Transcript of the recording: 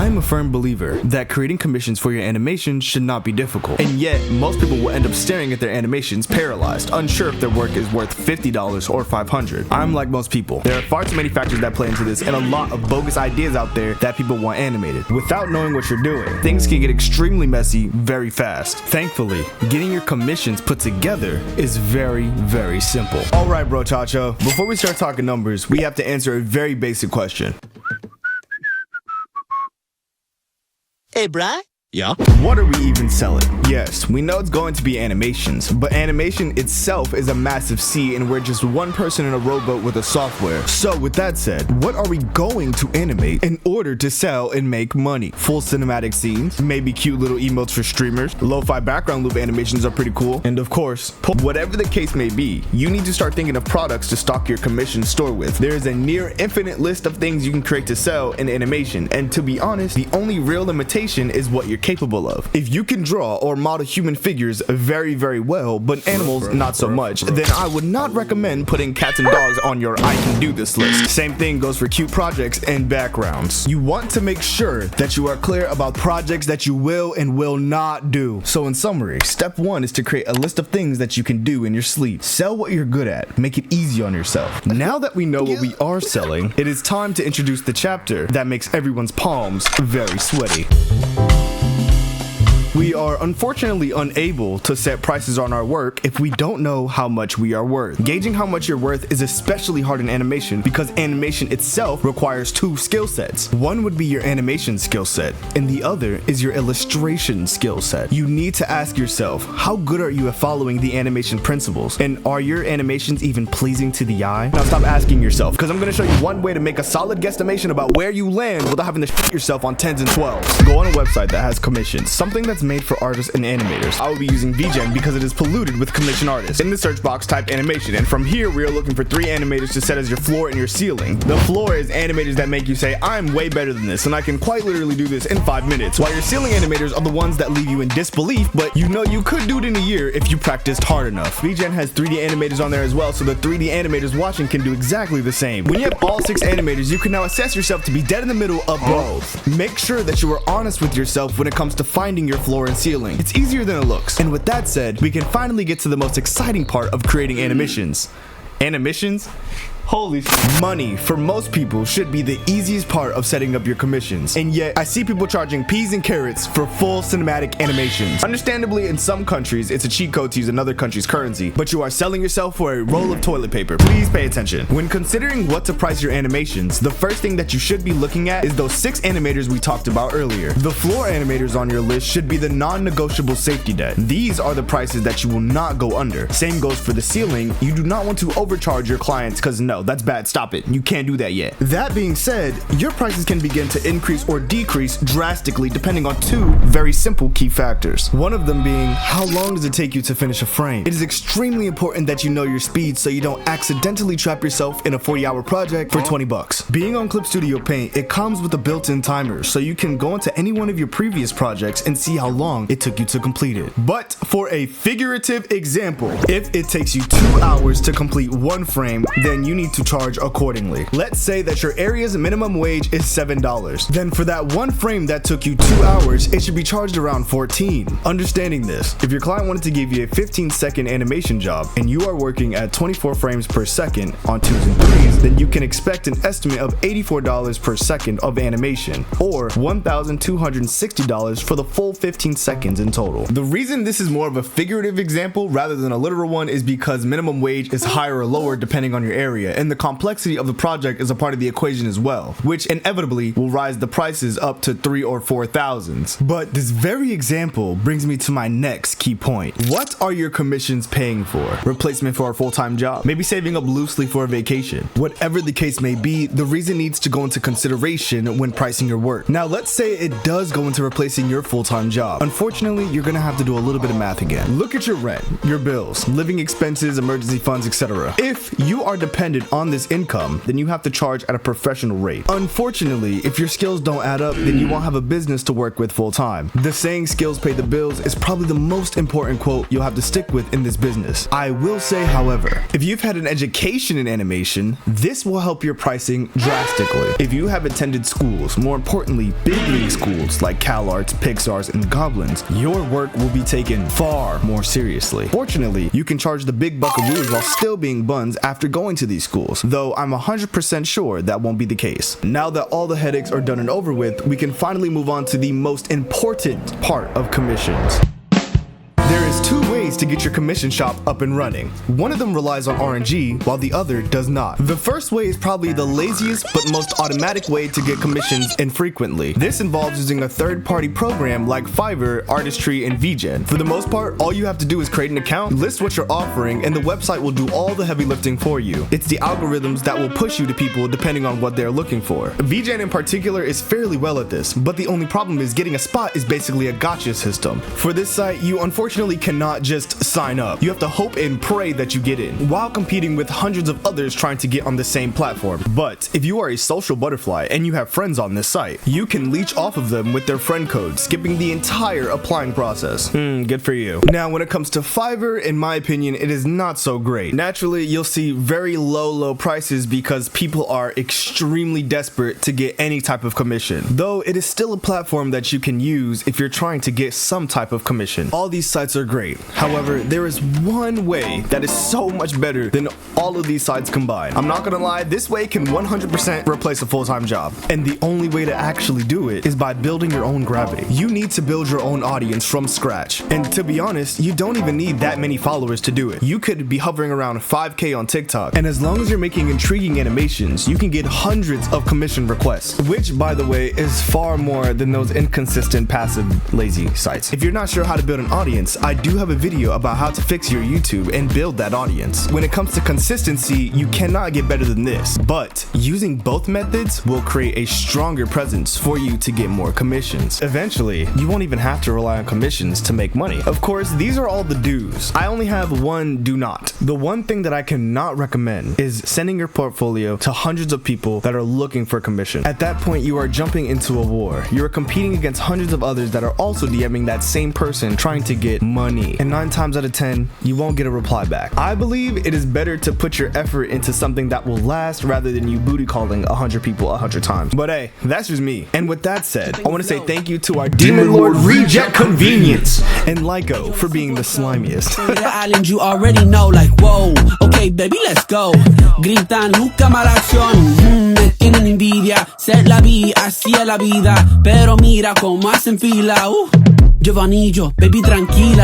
I'm a firm believer that creating commissions for your animations should not be difficult, and yet most people will end up staring at their animations paralyzed, unsure if their work is worth $50 or $500. I'm like most people. There are far too many factors that play into this, and a lot of bogus ideas out there that people want animated. Without knowing what you're doing, things can get extremely messy very fast. Thankfully, getting your commissions put together is very, very simple. Alright bro Chacho, before we start talking numbers, we have to answer a very basic question. Hey, bruh. Yeah? What are we even selling? Yes, we know it's going to be animations, but animation itself is a massive sea, and we're just one person in a rowboat with a software. So with that said, what are we going to animate in order to sell and make money? Full cinematic scenes, maybe cute little emotes for streamers, lo-fi background loop animations are pretty cool, and of course, whatever the case may be, you need to start thinking of products to stock your commission store with. There is a near infinite list of things you can create to sell in animation, and to be honest, the only real limitation is what you're capable of. If you can draw or model human figures very, very well, but animals not so much, then I would not recommend putting cats and dogs on your I can do this list. Same thing goes for cute projects and backgrounds. You want to make sure that you are clear about projects that you will and will not do. So in summary, step 1 is to create a list of things that you can do in your sleep. Sell what you're good at. Make it easy on yourself. Now that we know what we are selling, it is time to introduce the chapter that makes everyone's palms very sweaty. We are unfortunately unable to set prices on our work if we don't know how much we are worth. Gauging how much you're worth is especially hard in animation because animation itself requires 2 skill sets. One would be your animation skill set, and the other is your illustration skill set. You need to ask yourself, how good are you at following the animation principles? And are your animations even pleasing to the eye? Now stop asking yourself, because I'm going to show you one way to make a solid guesstimation about where you land without having to shit yourself on 10s and 12s. Go on a website that has commissions, something that's made for artists and animators. I will be using VGen because it is polluted with commission artists. In the search box, type animation, and from here we are looking for 3 animators to set as your floor and your ceiling. The floor is animators that make you say, I'm way better than this, and I can quite literally do this in 5 minutes, while your ceiling animators are the ones that leave you in disbelief, but you know you could do it in a year if you practiced hard enough. VGen has 3D animators on there as well, so the 3D animators watching can do exactly the same. When you have all 6 animators, you can now assess yourself to be dead in the middle of both. Make sure that you are honest with yourself when it comes to finding your floor and ceiling. It's easier than it looks. And with that said, we can finally get to the most exciting part of creating animations. Animations? Holy shit. Money, for most people, should be the easiest part of setting up your commissions. And yet, I see people charging peas and carrots for full cinematic animations. Understandably, in some countries, it's a cheat code to use another country's currency, but you are selling yourself for a roll of toilet paper. Please pay attention. When considering what to price your animations, the first thing that you should be looking at is those 6 animators we talked about earlier. The floor animators on your list should be the non-negotiable safety net. These are the prices that you will not go under. Same goes for the ceiling. You do not want to overcharge your clients because no, that's bad. Stop it. You can't do that yet. That being said, your prices can begin to increase or decrease drastically depending on 2 very simple key factors. One of them being, how long does it take you to finish a frame? It is extremely important that you know your speed so you don't accidentally trap yourself in a 40-hour project for $20. Being on Clip Studio Paint, it comes with a built-in timer, so you can go into any one of your previous projects and see how long it took you to complete it. But for a figurative example, if it takes you 2 hours to complete 1 frame, then you need to charge accordingly. Let's say that your area's minimum wage is $7. Then for that 1 frame that took you 2 hours, it should be charged around $14. Understanding this, if your client wanted to give you a 15-second animation job and you are working at 24 frames per second on 2s and 3s, then you can expect an estimate of $84 per second of animation, or $1,260 for the full 15 seconds in total. The reason this is more of a figurative example rather than a literal one is because minimum wage is higher or lower depending on your area, and the complexity of the project is a part of the equation as well, which inevitably will rise the prices up to 3 or 4 thousands. But this very example brings me to my next key point. What are your commissions paying for? Replacement for a full-time job? Maybe saving up loosely for a vacation? Whatever the case may be, the reason needs to go into consideration when pricing your work. Now let's say it does go into replacing your full-time job. Unfortunately, you're gonna have to do a little bit of math again. Look at your rent, your bills, living expenses, emergency funds, etc. If you are dependent dependent on this income, then you have to charge at a professional rate. Unfortunately, if your skills don't add up, then you won't have a business to work with full time. The saying skills pay the bills is probably the most important quote you'll have to stick with in this business. I will say, however, if you've had an education in animation, this will help your pricing drastically. If you have attended schools, more importantly, big league schools like CalArts, Pixar's, and Goblins, your work will be taken far more seriously. Fortunately, you can charge the big buckaroos while still being buns after going to these schools, though I'm 100% sure that won't be the case. Now that all the headaches are done and over with, we can finally move on to the most important part of commissions. There is two ways to get your commission shop up and running. One of them relies on RNG, while the other does not. The first way is probably the laziest but most automatic way to get commissions infrequently. This involves using a third-party program like Fiverr, Artistry, and VGen. For the most part, all you have to do is create an account, list what you're offering, and the website will do all the heavy lifting for you. It's the algorithms that will push you to people depending on what they're looking for. VGen in particular is fairly well at this, but the only problem is getting a spot is basically a gotcha system. For this site, you unfortunately cannot just sign up. You have to hope and pray that you get in, while competing with hundreds of others trying to get on the same platform. But if you are a social butterfly and you have friends on this site, you can leech off of them with their friend code, skipping the entire applying process. Good for you. Now, when it comes to Fiverr, in my opinion, it is not so great. Naturally, you'll see very low prices because people are extremely desperate to get any type of commission, though it is still a platform that you can use if you're trying to get some type of commission. All these sites are great. However, there is one way that is so much better than all of these sites combined. I'm not gonna lie, this way can 100% replace a full-time job. And the only way to actually do it is by building your own gravity. You need to build your own audience from scratch. And to be honest, you don't even need that many followers to do it. You could be hovering around 5K on TikTok, and as long as you're making intriguing animations, you can get hundreds of commission requests, which, by the way, is far more than those inconsistent, passive, lazy sites. If you're not sure how to build an audience, I do have a video about how to fix your YouTube and build that audience. When it comes to consistency, you cannot get better than this, but using both methods will create a stronger presence for you to get more commissions. Eventually, you won't even have to rely on commissions to make money. Of course, these are all the do's. I only have one do not. The one thing that I cannot recommend is sending your portfolio to hundreds of people that are looking for commission. At that point, you are jumping into a war. You are competing against hundreds of others that are also DMing that same person trying to get money. And 9 times out of 10, you won't get a reply back. I believe it is better to put your effort into something that will last rather than you booty calling 100 people 100 times. But hey, that's just me. And with that said, I want to say thank you to our Demon Lord Reject Convenience and Lyco for being the slimiest. Island, you already know, like, whoa, okay, baby, let's go. Gritan, busca mala acción, me tienen envidia. Ser la vi, así es la vida. Pero mira cómo hacen fila, Giovanillo, baby, tranquila.